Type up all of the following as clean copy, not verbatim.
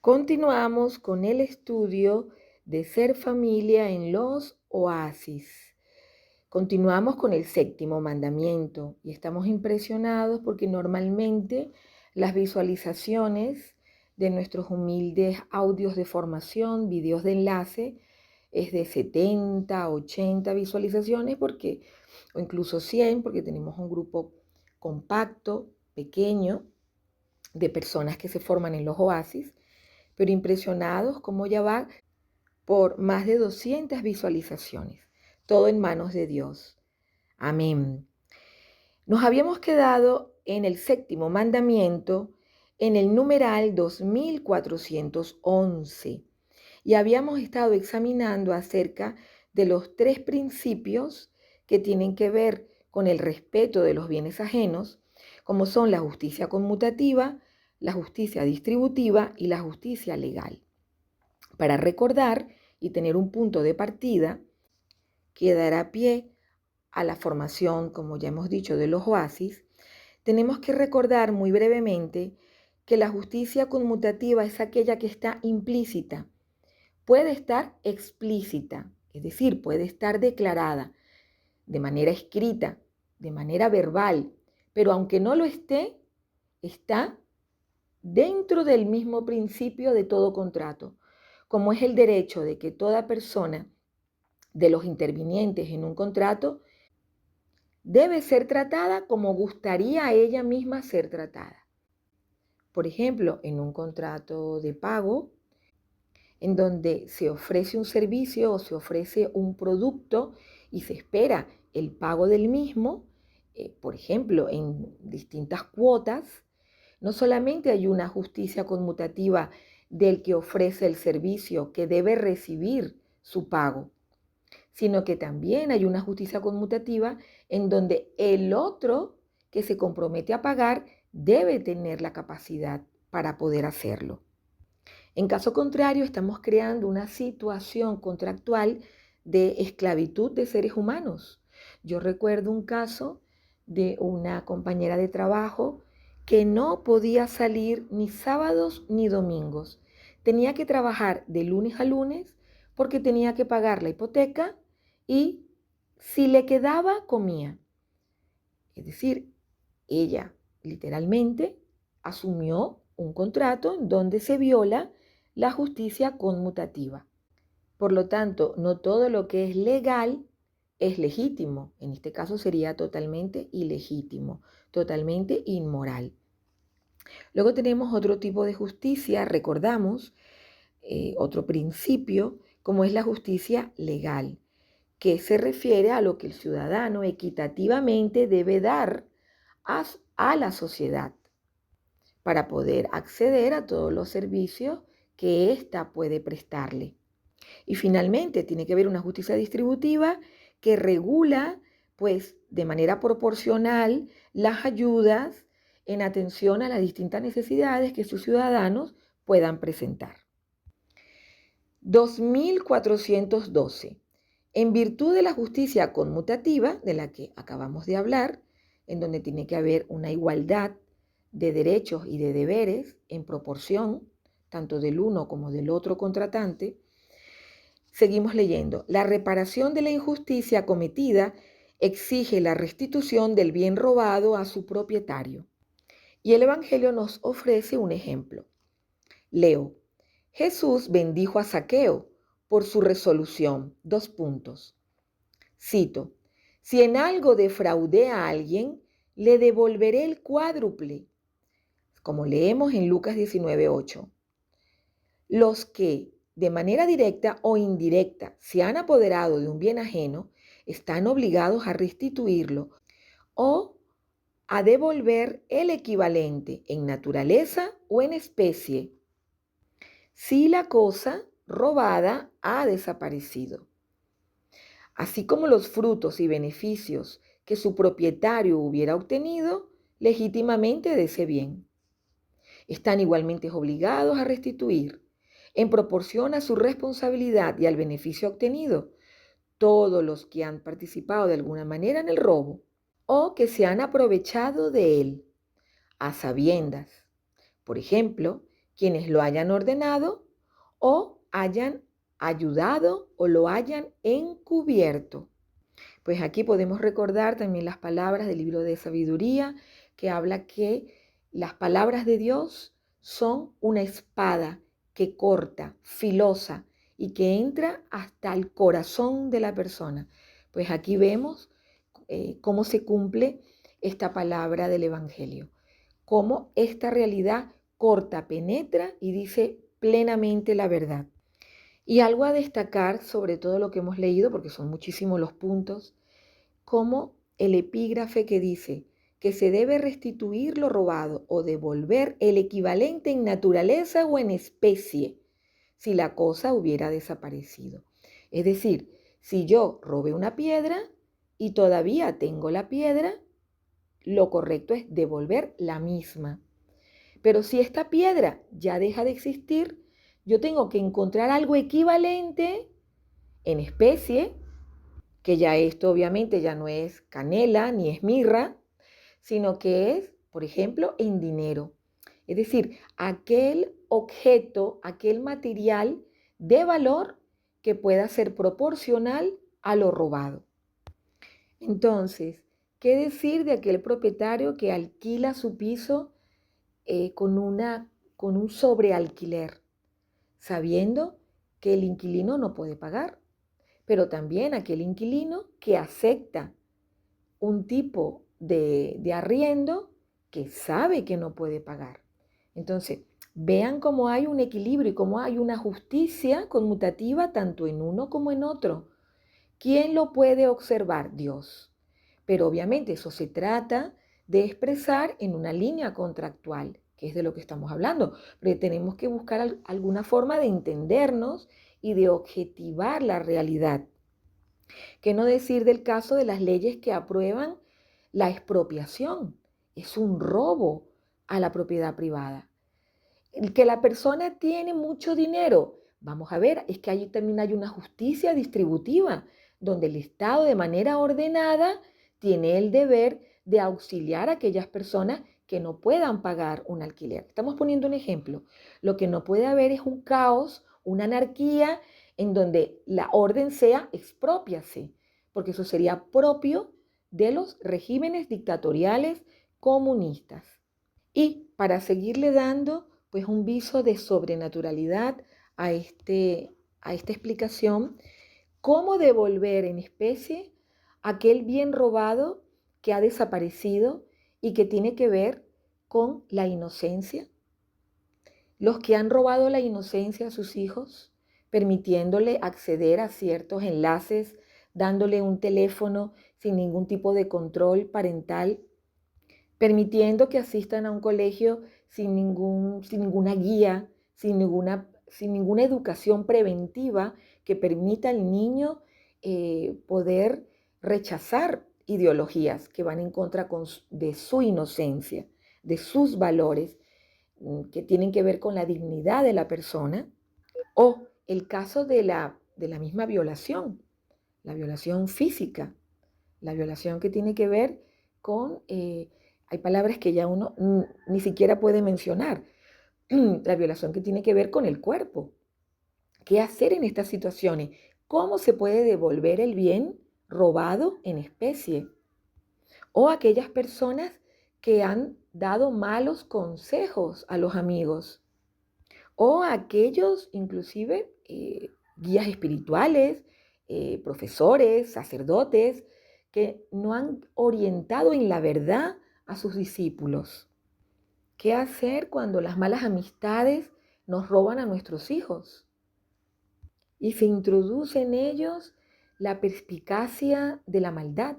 Continuamos con el estudio de ser familia en los oasis. Continuamos con el séptimo mandamiento y estamos impresionados porque normalmente las visualizaciones de nuestros humildes audios de formación, videos de enlace, es de 70, 80 visualizaciones o incluso 100 porque tenemos un grupo compacto, pequeño, de personas que se forman en los oasis, pero impresionados como ya va por más de 200 visualizaciones. Todo en manos de Dios. Amén. Nos habíamos quedado en el séptimo mandamiento, en el numeral 2411, y habíamos estado examinando acerca de los 3 principios que tienen que ver con el respeto de los bienes ajenos, como son la justicia conmutativa, la justicia distributiva y la justicia legal. Para recordar y tener un punto de partida que dará pie a la formación, como ya hemos dicho, de los oasis, tenemos que recordar muy brevemente que la justicia conmutativa es aquella que está implícita. Puede estar explícita, es decir, puede estar declarada de manera escrita, de manera verbal, pero aunque no lo esté, está dentro del mismo principio de todo contrato, como es el derecho de que toda persona de los intervinientes en un contrato debe ser tratada como gustaría a ella misma ser tratada. Por ejemplo, en un contrato de pago, en donde se ofrece un servicio o se ofrece un producto y se espera el pago del mismo, por ejemplo, en distintas cuotas, no solamente hay una justicia conmutativa del que ofrece el servicio que debe recibir su pago, sino que también hay una justicia conmutativa en donde el otro que se compromete a pagar debe tener la capacidad para poder hacerlo. En caso contrario, estamos creando una situación contractual de esclavitud de seres humanos. Yo recuerdo un caso de una compañera de trabajo que no podía salir ni sábados ni domingos. Tenía que trabajar de lunes a lunes porque tenía que pagar la hipoteca y si le quedaba, comía. Es decir, ella literalmente asumió un contrato en donde se viola la justicia conmutativa. Por lo tanto, no todo lo que es legal es legítimo. En este caso sería totalmente ilegítimo, totalmente inmoral. Luego tenemos otro tipo de justicia, recordamos, otro principio, como es la justicia legal, que se refiere a lo que el ciudadano equitativamente debe dar a la sociedad para poder acceder a todos los servicios que ésta puede prestarle. Y finalmente tiene que haber una justicia distributiva que regula, pues, de manera proporcional las ayudas en atención a las distintas necesidades que sus ciudadanos puedan presentar. 2412. En virtud de la justicia conmutativa, de la que acabamos de hablar, en donde tiene que haber una igualdad de derechos y de deberes en proporción, tanto del uno como del otro contratante, seguimos leyendo. La reparación de la injusticia cometida exige la restitución del bien robado a su propietario. Y el Evangelio nos ofrece un ejemplo. Leo. Jesús bendijo a Zaqueo por su resolución. Cito. Si en algo defraudé a alguien, le devolveré el cuádruple. Como leemos en Lucas 19:8. Los que de manera directa o indirecta se han apoderado de un bien ajeno están obligados a restituirlo o a devolver el equivalente en naturaleza o en especie si la cosa robada ha desaparecido, así como los frutos y beneficios que su propietario hubiera obtenido legítimamente de ese bien. Están igualmente obligados a restituir, en proporción a su responsabilidad y al beneficio obtenido, todos los que han participado de alguna manera en el robo o que se han aprovechado de él, a sabiendas. Por ejemplo, quienes lo hayan ordenado o hayan ayudado o lo hayan encubierto. Pues aquí podemos recordar también las palabras del libro de sabiduría que habla que las palabras de Dios son una espada que corta, filosa y que entra hasta el corazón de la persona. Pues aquí vemos cómo se cumple esta palabra del Evangelio, cómo esta realidad corta, penetra y dice plenamente la verdad. Y algo a destacar sobre todo lo que hemos leído, porque son muchísimos los puntos, como el epígrafe que dice que se debe restituir lo robado o devolver el equivalente en naturaleza o en especie si la cosa hubiera desaparecido. Es decir, si yo robé una piedra y todavía tengo la piedra, lo correcto es devolver la misma. Pero si esta piedra ya deja de existir, yo tengo que encontrar algo equivalente en especie, que ya esto obviamente ya no es canela ni es mirra, sino que es, por ejemplo, en dinero. Es decir, aquel objeto, aquel material de valor que pueda ser proporcional a lo robado. Entonces, ¿qué decir de aquel propietario que alquila su piso con un sobrealquiler, sabiendo que el inquilino no puede pagar? Pero también aquel inquilino que acepta un tipo de arriendo que sabe que no puede pagar. Entonces, vean cómo hay un equilibrio y cómo hay una justicia conmutativa tanto en uno como en otro. ¿Quién lo puede observar? Dios. Pero obviamente eso se trata de expresar en una línea contractual, que es de lo que estamos hablando. Pero tenemos que buscar alguna forma de entendernos y de objetivar la realidad. ¿Qué no decir del caso de las leyes que aprueban la expropiación? Es un robo a la propiedad privada. El que la persona tiene mucho dinero, vamos a ver, es que allí también hay una justicia distributiva, donde el Estado de manera ordenada tiene el deber de auxiliar a aquellas personas que no puedan pagar un alquiler. Estamos poniendo un ejemplo. Lo que no puede haber es un caos, una anarquía, en donde la orden sea exprópiase, porque eso sería propio de los regímenes dictatoriales comunistas. Y para seguirle dando pues un viso de sobrenaturalidad a esta explicación, ¿cómo devolver en especie aquel bien robado que ha desaparecido y que tiene que ver con la inocencia? Los que han robado la inocencia a sus hijos, permitiéndole acceder a ciertos enlaces, dándole un teléfono sin ningún tipo de control parental, permitiendo que asistan a un colegio sin ninguna guía, sin ninguna educación preventiva que permita al niño poder rechazar ideologías que van en contra de su inocencia, de sus valores, que tienen que ver con la dignidad de la persona, o el caso de la misma violación, la violación física, la violación que tiene que ver con, hay palabras que ya uno ni siquiera puede mencionar, la violación que tiene que ver con el cuerpo. ¿Qué hacer en estas situaciones? ¿Cómo se puede devolver el bien robado en especie? O aquellas personas que han dado malos consejos a los amigos. O aquellos inclusive guías espirituales, profesores, sacerdotes, que no han orientado en la verdad a sus discípulos. ¿Qué hacer cuando las malas amistades nos roban a nuestros hijos? Y se introduce en ellos la perspicacia de la maldad,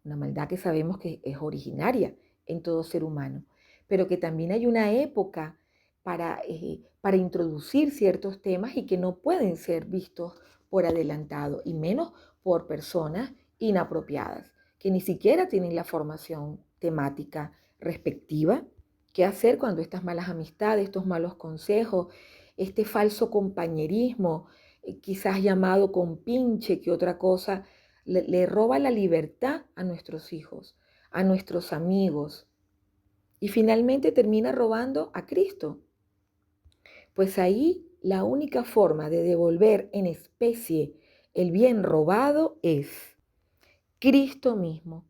una maldad que sabemos que es originaria en todo ser humano, pero que también hay una época para introducir ciertos temas y que no pueden ser vistos por adelantado, y menos por personas inapropiadas, que ni siquiera tienen la formación temática respectiva. ¿Qué hacer cuando estas malas amistades, estos malos consejos, este falso compañerismo, quizás llamado compinche, que otra cosa, le roba la libertad a nuestros hijos, a nuestros amigos, y finalmente termina robando a Cristo? Pues ahí la única forma de devolver en especie el bien robado es Cristo mismo.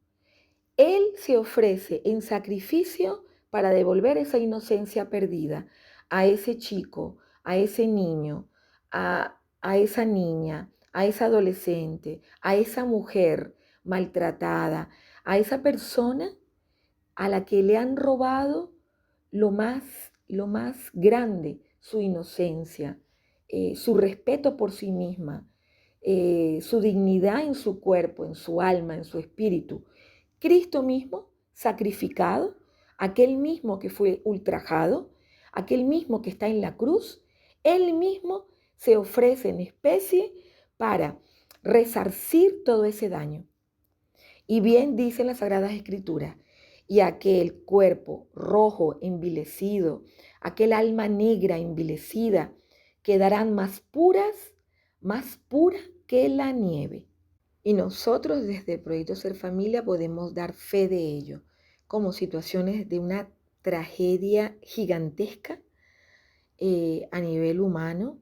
Él se ofrece en sacrificio para devolver esa inocencia perdida a ese chico, a ese niño, a esa niña, a esa adolescente, a esa mujer maltratada, a esa persona a la que le han robado lo más grande, su inocencia, su respeto por sí misma, su dignidad en su cuerpo, en su alma, en su espíritu. Cristo mismo sacrificado, aquel mismo que fue ultrajado, aquel mismo que está en la cruz, él mismo se ofrece en especie para resarcir todo ese daño. Y bien dice la Sagrada Escritura, y aquel cuerpo rojo envilecido, aquel alma negra envilecida, quedarán más pura que la nieve. Y nosotros desde el Proyecto Ser Familia podemos dar fe de ello, como situaciones de una tragedia gigantesca a nivel humano,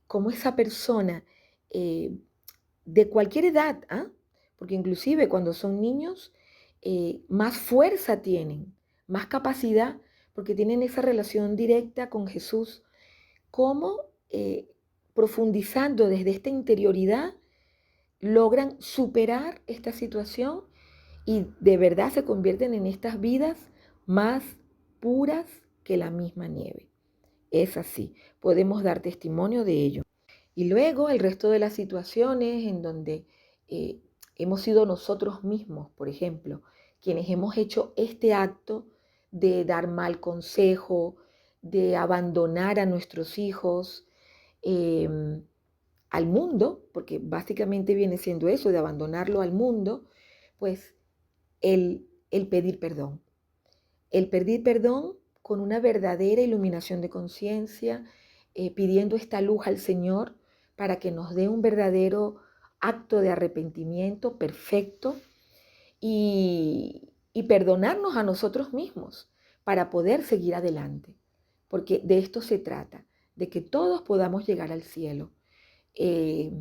como esa persona de cualquier edad, ¿ah? Porque inclusive cuando son niños, más fuerza tienen, más capacidad, porque tienen esa relación directa con Jesús, como profundizando desde esta interioridad, logran superar esta situación y de verdad se convierten en estas vidas más puras que la misma nieve. Es así, podemos dar testimonio de ello. Y luego el resto de las situaciones en donde eh, hemos sido nosotros mismos, por ejemplo, quienes hemos hecho este acto de dar mal consejo, de abandonar a nuestros hijos eh, al mundo, porque básicamente viene siendo eso, de abandonarlo al mundo, pues el pedir perdón. El pedir perdón con una verdadera iluminación de conciencia, pidiendo esta luz al Señor para que nos dé un verdadero acto de arrepentimiento perfecto y perdonarnos a nosotros mismos para poder seguir adelante. Porque de esto se trata, de que todos podamos llegar al cielo. Eh,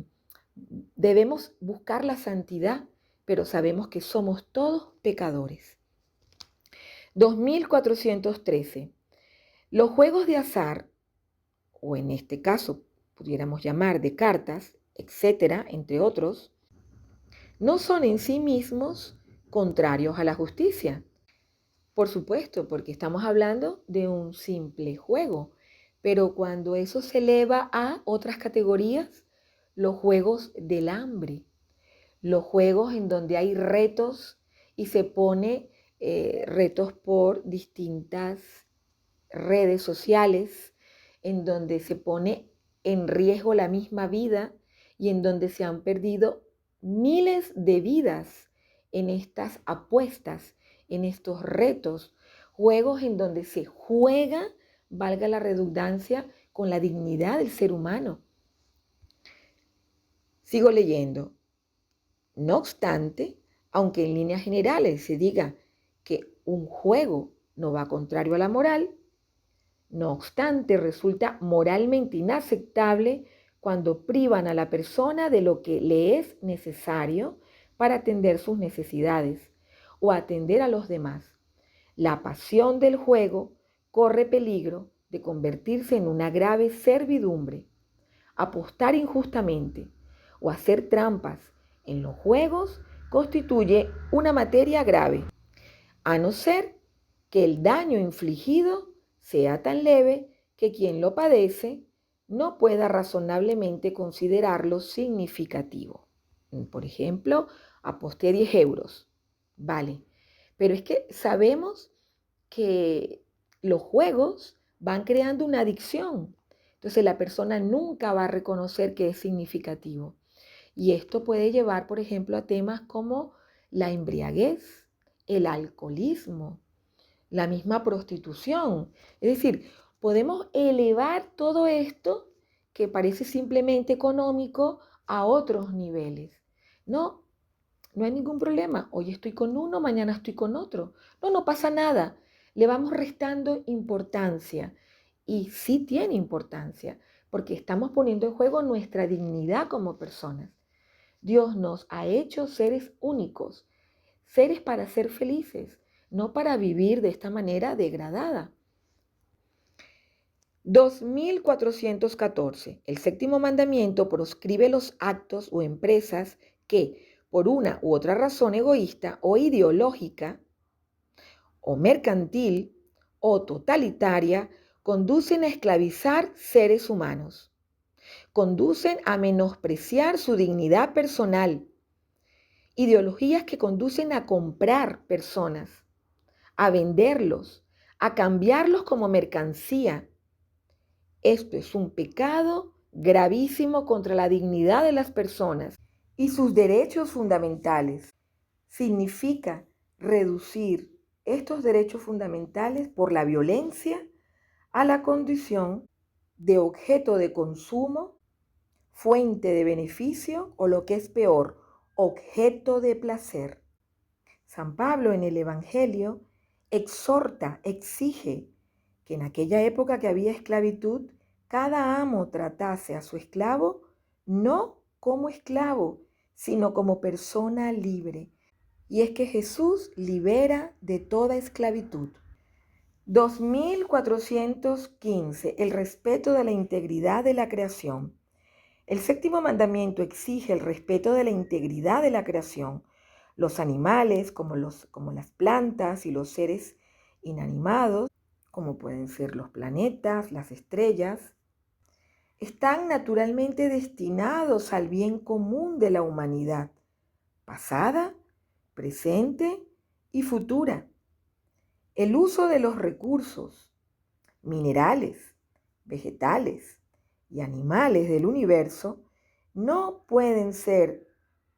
Debemos buscar la santidad, pero sabemos que somos todos pecadores. 2413. Los juegos de azar, o en este caso pudiéramos llamar de cartas, etcétera, entre otros, no son en sí mismos contrarios a la justicia. Por supuesto, porque estamos hablando de un simple juego, pero cuando eso se eleva a otras categorías, los juegos del hambre, los juegos en donde hay retos y se pone retos por distintas redes sociales, en donde se pone en riesgo la misma vida y en donde se han perdido miles de vidas en estas apuestas, en estos retos, juegos en donde se juega, valga la redundancia, con la dignidad del ser humano. Sigo leyendo. No obstante, aunque en líneas generales se diga que un juego no va contrario a la moral, no obstante resulta moralmente inaceptable cuando privan a la persona de lo que le es necesario para atender sus necesidades o atender a los demás. La pasión del juego corre peligro de convertirse en una grave servidumbre. Apostar injustamente o hacer trampas en los juegos constituye una materia grave, a no ser que el daño infligido sea tan leve que quien lo padece no pueda razonablemente considerarlo significativo. Por ejemplo, aposté 10 euros, vale, pero es que sabemos que los juegos van creando una adicción. Entonces la persona nunca va a reconocer que es significativo. Y esto puede llevar, por ejemplo, a temas como la embriaguez, el alcoholismo, la misma prostitución. Es decir, podemos elevar todo esto que parece simplemente económico a otros niveles. No, no hay ningún problema. Hoy estoy con uno, mañana estoy con otro. No, no pasa nada. Le vamos restando importancia Y sí tiene importancia, porque estamos poniendo en juego nuestra dignidad como personas. Dios nos ha hecho seres únicos, seres para ser felices, no para vivir de esta manera degradada. 2414. El séptimo mandamiento proscribe los actos o empresas que, por una u otra razón egoísta o ideológica, o mercantil, o totalitaria, conducen a esclavizar seres humanos, conducen a menospreciar su dignidad personal, ideologías que conducen a comprar personas, a venderlos, a cambiarlos como mercancía. Esto es un pecado gravísimo contra la dignidad de las personas y sus derechos fundamentales. Significa reducir estos derechos fundamentales por la violencia a la condición de objeto de consumo, fuente de beneficio o, lo que es peor, objeto de placer. San Pablo en el Evangelio exhorta, exige que en aquella época que había esclavitud, cada amo tratase a su esclavo no como esclavo, sino como persona libre. Y es que Jesús libera de toda esclavitud. 2415. El respeto de la integridad de la creación. El séptimo mandamiento exige el respeto de la integridad de la creación. Los animales, como las plantas y los seres inanimados, como pueden ser los planetas, las estrellas, están naturalmente destinados al bien común de la humanidad, pasada, presente y futura. El uso de los recursos minerales, vegetales y animales del universo no pueden ser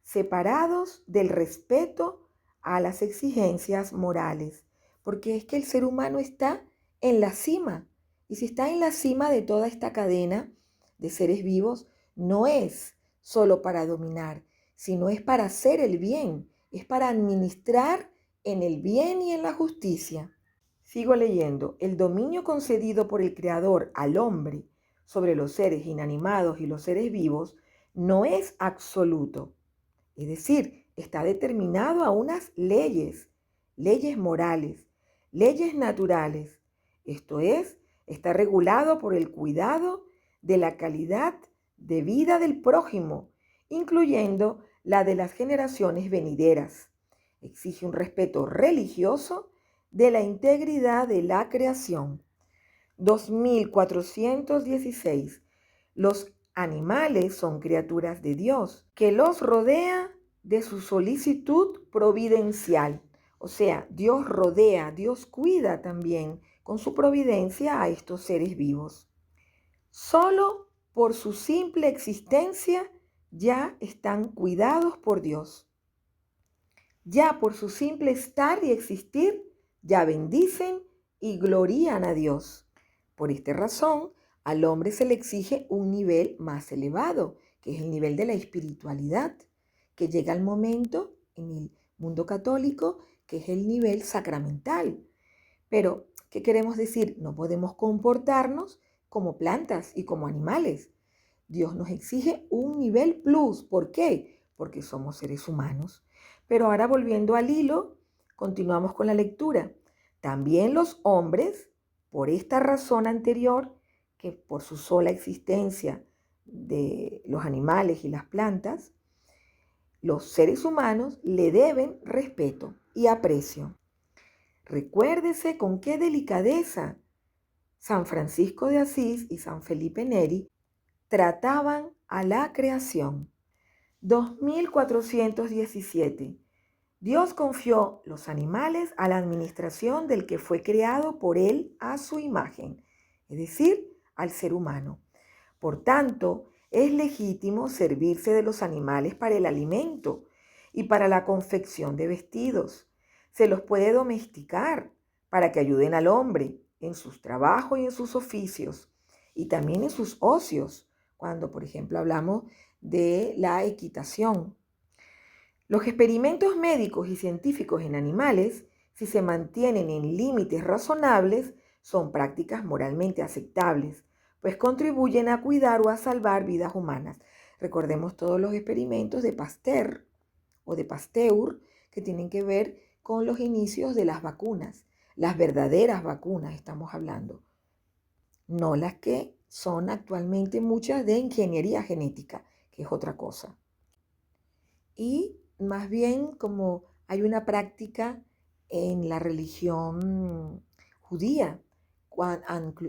separados del respeto a las exigencias morales, porque es que el ser humano está en la cima, y si está en la cima de toda esta cadena de seres vivos, no es solo para dominar, sino es para hacer el bien, es para administrar en el bien y en la justicia. Sigo leyendo. El dominio concedido por el Creador al hombre sobre los seres inanimados y los seres vivos no es absoluto. Es decir, está determinado a unas leyes, leyes morales, leyes naturales. Esto es, está regulado por el cuidado de la calidad de vida del prójimo, incluyendo la de las generaciones venideras. Exige un respeto religioso de la integridad de la creación. 2416. Los animales son criaturas de Dios, que los rodea de su solicitud providencial. O sea, Dios rodea, Dios cuida también con su providencia a estos seres vivos. Solo por su simple existencia ya están cuidados por Dios. Ya por su simple estar y existir, ya bendicen y glorían a Dios. Por esta razón, al hombre se le exige un nivel más elevado, que es el nivel de la espiritualidad, que llega al momento en el mundo católico, que es el nivel sacramental. Pero, ¿qué queremos decir? No podemos comportarnos como plantas y como animales. Dios nos exige un nivel plus. ¿Por qué? Porque somos seres humanos. Pero ahora volviendo al hilo, continuamos con la lectura. También los hombres, por esta razón anterior, que por su sola existencia de los animales y las plantas, los seres humanos le deben respeto y aprecio. Recuérdese con qué delicadeza San Francisco de Asís y San Felipe Neri trataban a la creación. 2417. Dios confió los animales a la administración del que fue creado por él a su imagen, es decir, al ser humano. Por tanto, es legítimo servirse de los animales para el alimento y para la confección de vestidos. Se los puede domesticar para que ayuden al hombre en sus trabajos y en sus oficios y también en sus ocios, cuando, por ejemplo, hablamos de la equitación. Los experimentos médicos y científicos en animales, si se mantienen en límites razonables, son prácticas moralmente aceptables, pues contribuyen a cuidar o a salvar vidas humanas. Recordemos todos los experimentos de Pasteur o de Pasteur que tienen que ver con los inicios de las vacunas, las verdaderas vacunas estamos hablando, no las que son actualmente muchas de ingeniería genética, que es otra cosa. Y más bien como hay una práctica en la religión judía,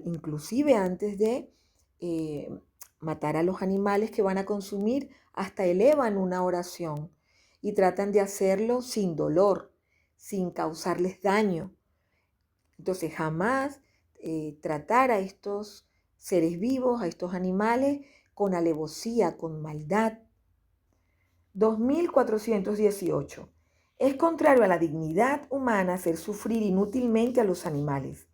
inclusive antes de eh, matar a los animales que van a consumir, hasta elevan una oración y tratan de hacerlo sin dolor, sin causarles daño. Entonces jamás tratar a estos seres vivos, a estos animales, con alevosía, con maldad. 2418. Es contrario a la dignidad humana hacer sufrir inútilmente a los animales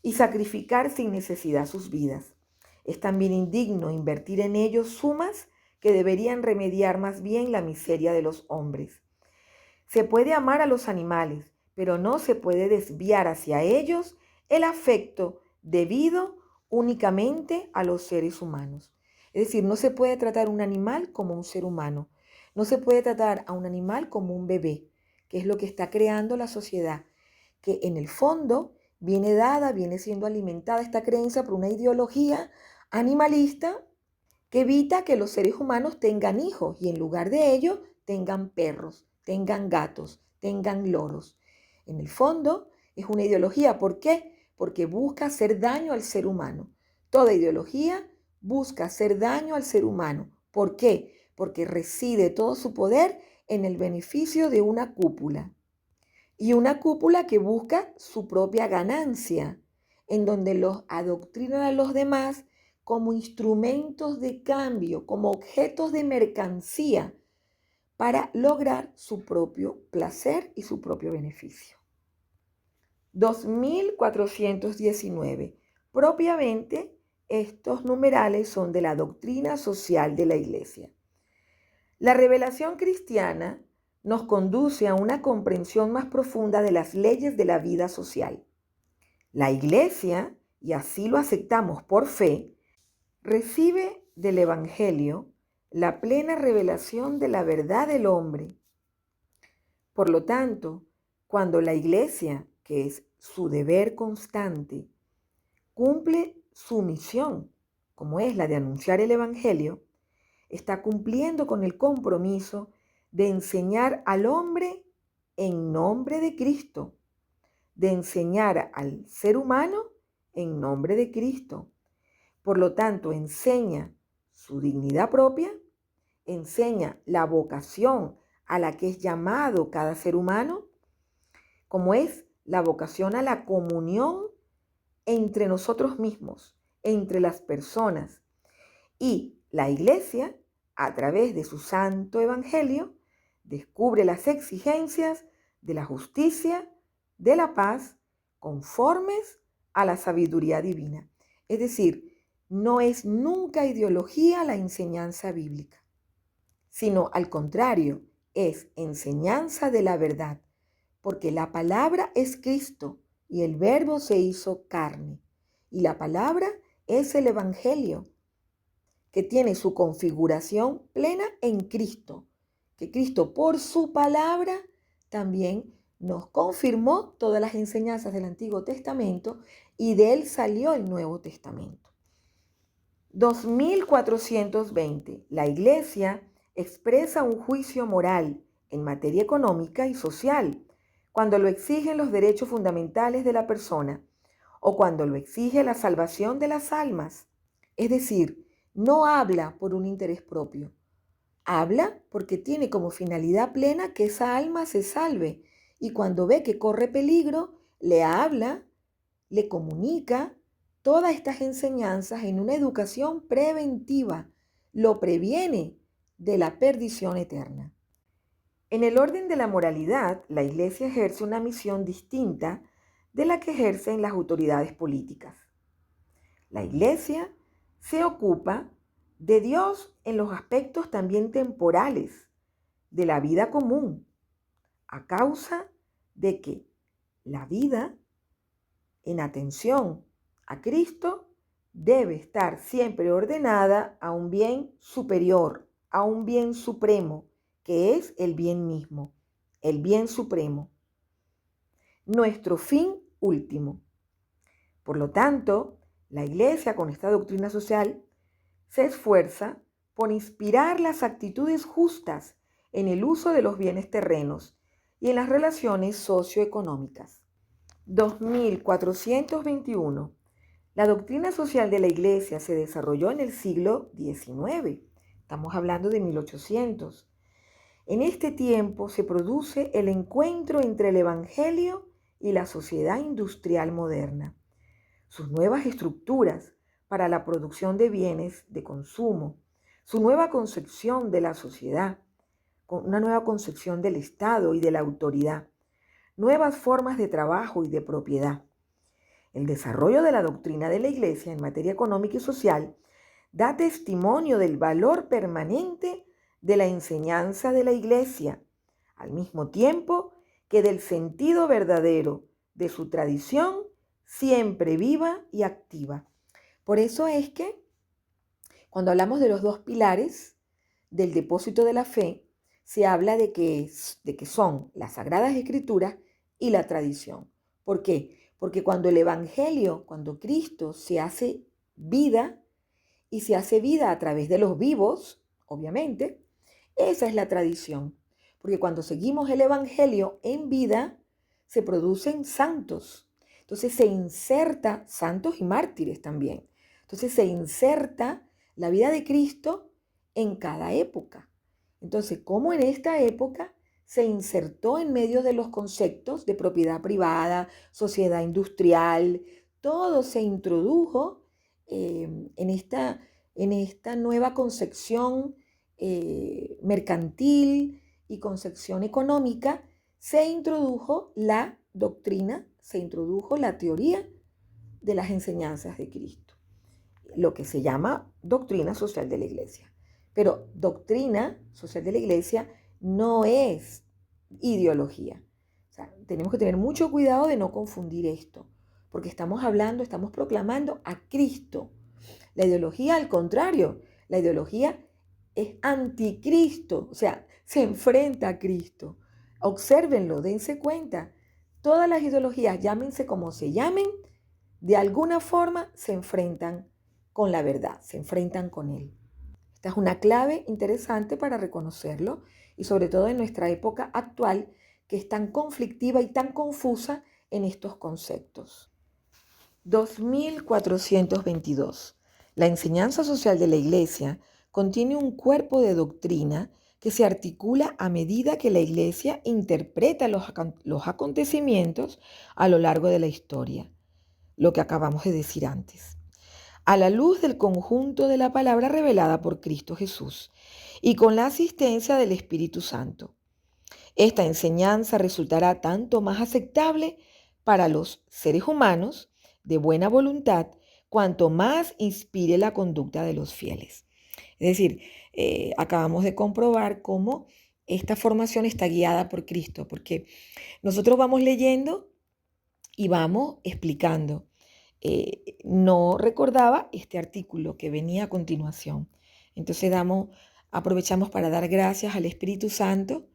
y sacrificar sin necesidad sus vidas. Es también indigno invertir en ellos sumas que deberían remediar más bien la miseria de los hombres. Se puede amar a los animales, pero no se puede desviar hacia ellos el afecto debido únicamente a los seres humanos. Es decir, no se puede tratar a un animal como un ser humano. No se puede tratar a un animal como un bebé, que es lo que está creando la sociedad, que en el fondo viene siendo alimentada esta creencia por una ideología animalista que evita que los seres humanos tengan hijos y en lugar de ello tengan perros, tengan gatos, tengan loros. En el fondo es una ideología. ¿Por qué? Porque busca hacer daño al ser humano. Toda ideología busca hacer daño al ser humano. ¿Por qué? Porque reside todo su poder en el beneficio de una cúpula. Y una cúpula que busca su propia ganancia, en donde los adoctrinan a los demás como instrumentos de cambio, como objetos de mercancía, para lograr su propio placer y su propio beneficio. 2419. Propiamente, estos numerales son de la doctrina social de la Iglesia. La revelación cristiana nos conduce a una comprensión más profunda de las leyes de la vida social. La Iglesia, y así lo aceptamos por fe, recibe del Evangelio la plena revelación de la verdad del hombre. Por lo tanto, cuando la Iglesia, que es su deber constante, cumple su misión, como es la de anunciar el Evangelio, está cumpliendo con el compromiso de enseñar al hombre en nombre de Cristo, de enseñar al ser humano en nombre de Cristo. Por lo tanto, enseña su dignidad propia, enseña la vocación a la que es llamado cada ser humano, como es la vocación a la comunión entre nosotros mismos, entre las personas. Y la Iglesia, a través de su santo evangelio, descubre las exigencias de la justicia, de la paz, conformes a la sabiduría divina. Es decir, no es nunca ideología la enseñanza bíblica, sino al contrario, es enseñanza de la verdad, porque la palabra es Cristo y el Verbo se hizo carne. Y la palabra es el evangelio, que tiene su configuración plena en Cristo, que Cristo por su palabra también nos confirmó todas las enseñanzas del Antiguo Testamento y de él salió el Nuevo Testamento. 2420. La Iglesia expresa un juicio moral en materia económica y social cuando lo exigen los derechos fundamentales de la persona o cuando lo exige la salvación de las almas. Es decir, no habla por un interés propio, habla porque tiene como finalidad plena que esa alma se salve y cuando ve que corre peligro, le habla, le comunica todas estas enseñanzas en una educación preventiva, lo previene de la perdición eterna. En el orden de la moralidad, la Iglesia ejerce una misión distinta de la que ejercen las autoridades políticas. La Iglesia se ocupa de Dios en los aspectos también temporales de la vida común, a causa de que la vida en atención a Cristo, debe estar siempre ordenada a un bien superior, a un bien supremo, que es el bien mismo, el bien supremo, nuestro fin último. Por lo tanto, la Iglesia, con esta doctrina social, se esfuerza por inspirar las actitudes justas en el uso de los bienes terrenos y en las relaciones socioeconómicas. 2421. La doctrina social de la Iglesia se desarrolló en el siglo XIX. Estamos hablando de 1800. En este tiempo se produce el encuentro entre el Evangelio y la sociedad industrial moderna. Sus nuevas estructuras para la producción de bienes de consumo, su nueva concepción de la sociedad, una nueva concepción del Estado y de la autoridad, nuevas formas de trabajo y de propiedad. El desarrollo de la doctrina de la Iglesia en materia económica y social da testimonio del valor permanente de la enseñanza de la Iglesia, al mismo tiempo que del sentido verdadero de su tradición siempre viva y activa. Por eso es que cuando hablamos de los dos pilares del depósito de la fe, se habla de que son las Sagradas Escrituras y la tradición. ¿Por qué? Porque cuando el Evangelio, cuando Cristo se hace vida y se hace vida a través de los vivos, obviamente, esa es la tradición. Porque cuando seguimos el Evangelio en vida, se producen santos. Entonces se inserta santos y mártires también. Entonces se inserta la vida de Cristo en cada época. Entonces, como en esta época se insertó en medio de los conceptos de propiedad privada, sociedad industrial, todo se introdujo en esta nueva concepción mercantil y concepción económica, se introdujo la doctrina, se introdujo la teoría de las enseñanzas de Cristo, lo que se llama doctrina social de la Iglesia. Pero doctrina social de la Iglesia no es ideología. O sea, tenemos que tener mucho cuidado de no confundir esto, porque estamos proclamando a Cristo. La ideología, al contrario, la ideología es anticristo, o sea, se enfrenta a Cristo. Obsérvenlo, dense cuenta. Todas las ideologías, llámense como se llamen, de alguna forma se enfrentan con la verdad, se enfrentan con Él. Esta es una clave interesante para reconocerlo y sobre todo en nuestra época actual que es tan conflictiva y tan confusa en estos conceptos. 2422. La enseñanza social de la Iglesia contiene un cuerpo de doctrina que se articula a medida que la Iglesia interpreta los acontecimientos a lo largo de la historia, lo que acabamos de decir antes, a la luz del conjunto de la palabra revelada por Cristo Jesús y con la asistencia del Espíritu Santo. Esta enseñanza resultará tanto más aceptable para los seres humanos de buena voluntad cuanto más inspire la conducta de los fieles. Es decir, acabamos de comprobar cómo esta formación está guiada por Cristo, porque nosotros vamos leyendo y vamos explicando. No recordaba este artículo que venía a continuación. Entonces aprovechamos para dar gracias al Espíritu Santo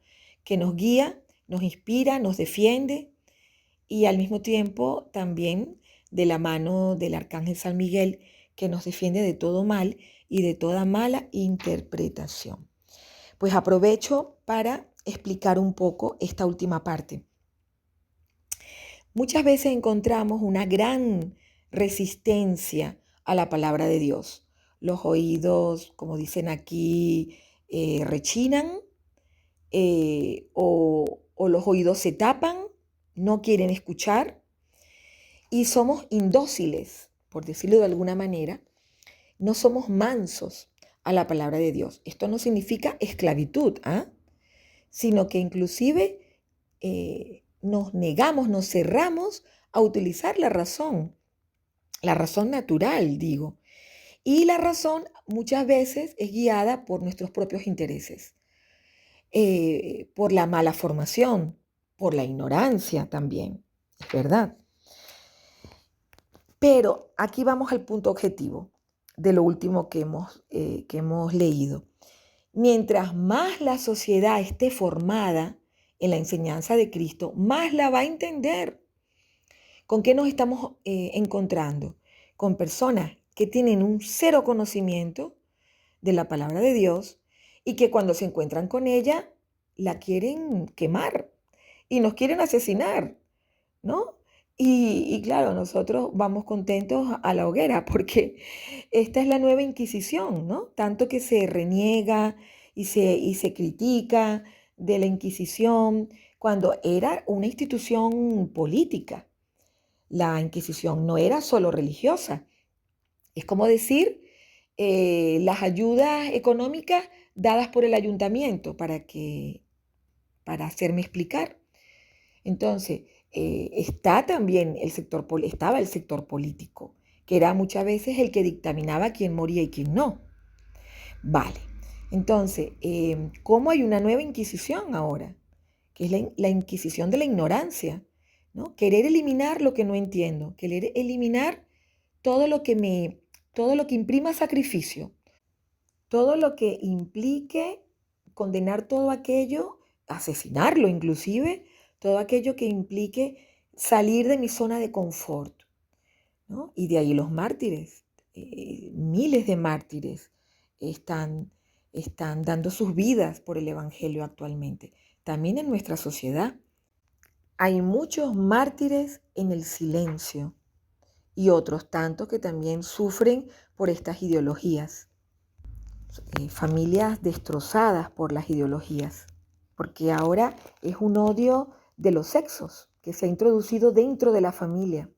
que nos guía, nos inspira, nos defiende y al mismo tiempo también de la mano del Arcángel San Miguel que nos defiende de todo mal y de toda mala interpretación. Pues aprovecho para explicar un poco esta última parte. Muchas veces encontramos una gran resistencia a la palabra de Dios. Los oídos, como dicen aquí, rechinan o los oídos se tapan, no quieren escuchar y somos indóciles, por decirlo de alguna manera. No somos mansos a la palabra de Dios. Esto no significa esclavitud, sino que inclusive nos negamos, nos cerramos a utilizar la razón natural, digo. Y la razón muchas veces es guiada por nuestros propios intereses, por la mala formación, por la ignorancia también, es verdad. Pero aquí vamos al punto objetivo de lo último que hemos leído. Mientras más la sociedad esté formada en la enseñanza de Cristo, más la va a entender. ¿Con qué nos estamos encontrando? Con personas que tienen un cero conocimiento de la palabra de Dios y que cuando se encuentran con ella la quieren quemar y nos quieren asesinar, ¿no? Y claro, nosotros vamos contentos a la hoguera porque esta es la nueva Inquisición, ¿no? Tanto que se reniega y se critica de la Inquisición cuando era una institución política. La Inquisición no era solo religiosa. Es como decir, las ayudas económicas dadas por el ayuntamiento para hacerme explicar. Entonces, estaba el sector político, que era muchas veces el que dictaminaba quién moría y quién no. Vale. Entonces, ¿cómo hay una nueva Inquisición ahora? Que es la Inquisición de la ignorancia, ¿no? Querer eliminar lo que no entiendo, querer eliminar todo lo que todo lo que imprima sacrificio, todo lo que implique condenar todo aquello, asesinarlo inclusive, todo aquello que implique salir de mi zona de confort, ¿no? Y de ahí los mártires, miles de mártires están, están dando sus vidas por el Evangelio actualmente. También en nuestra sociedad hay muchos mártires en el silencio y otros tantos que también sufren por estas ideologías. Familias destrozadas por las ideologías, porque ahora es un odio de los sexos que se ha introducido dentro de la familia.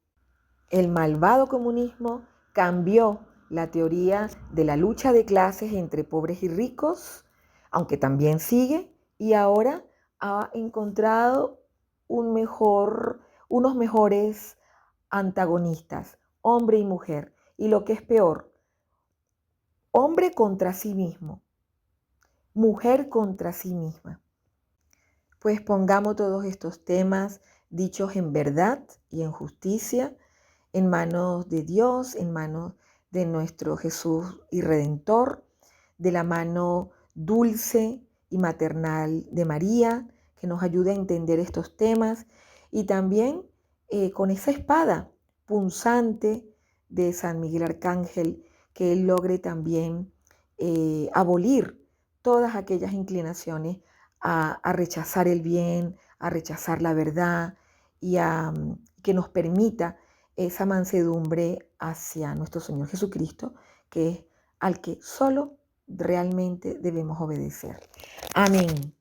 El malvado comunismo cambió la teoría de la lucha de clases entre pobres y ricos, aunque también sigue, y ahora ha encontrado unos mejores antagonistas, hombre y mujer. Y lo que es peor, hombre contra sí mismo, mujer contra sí misma. Pues pongamos todos estos temas dichos en verdad y en justicia en manos de Dios, en manos de nuestro Jesús y Redentor, de la mano dulce y maternal de María, que nos ayude a entender estos temas, y también con esa espada punzante de San Miguel Arcángel, que Él logre también abolir todas aquellas inclinaciones a rechazar el bien, a rechazar la verdad y que nos permita esa mansedumbre hacia nuestro Señor Jesucristo, que es al que solo realmente debemos obedecer. Amén.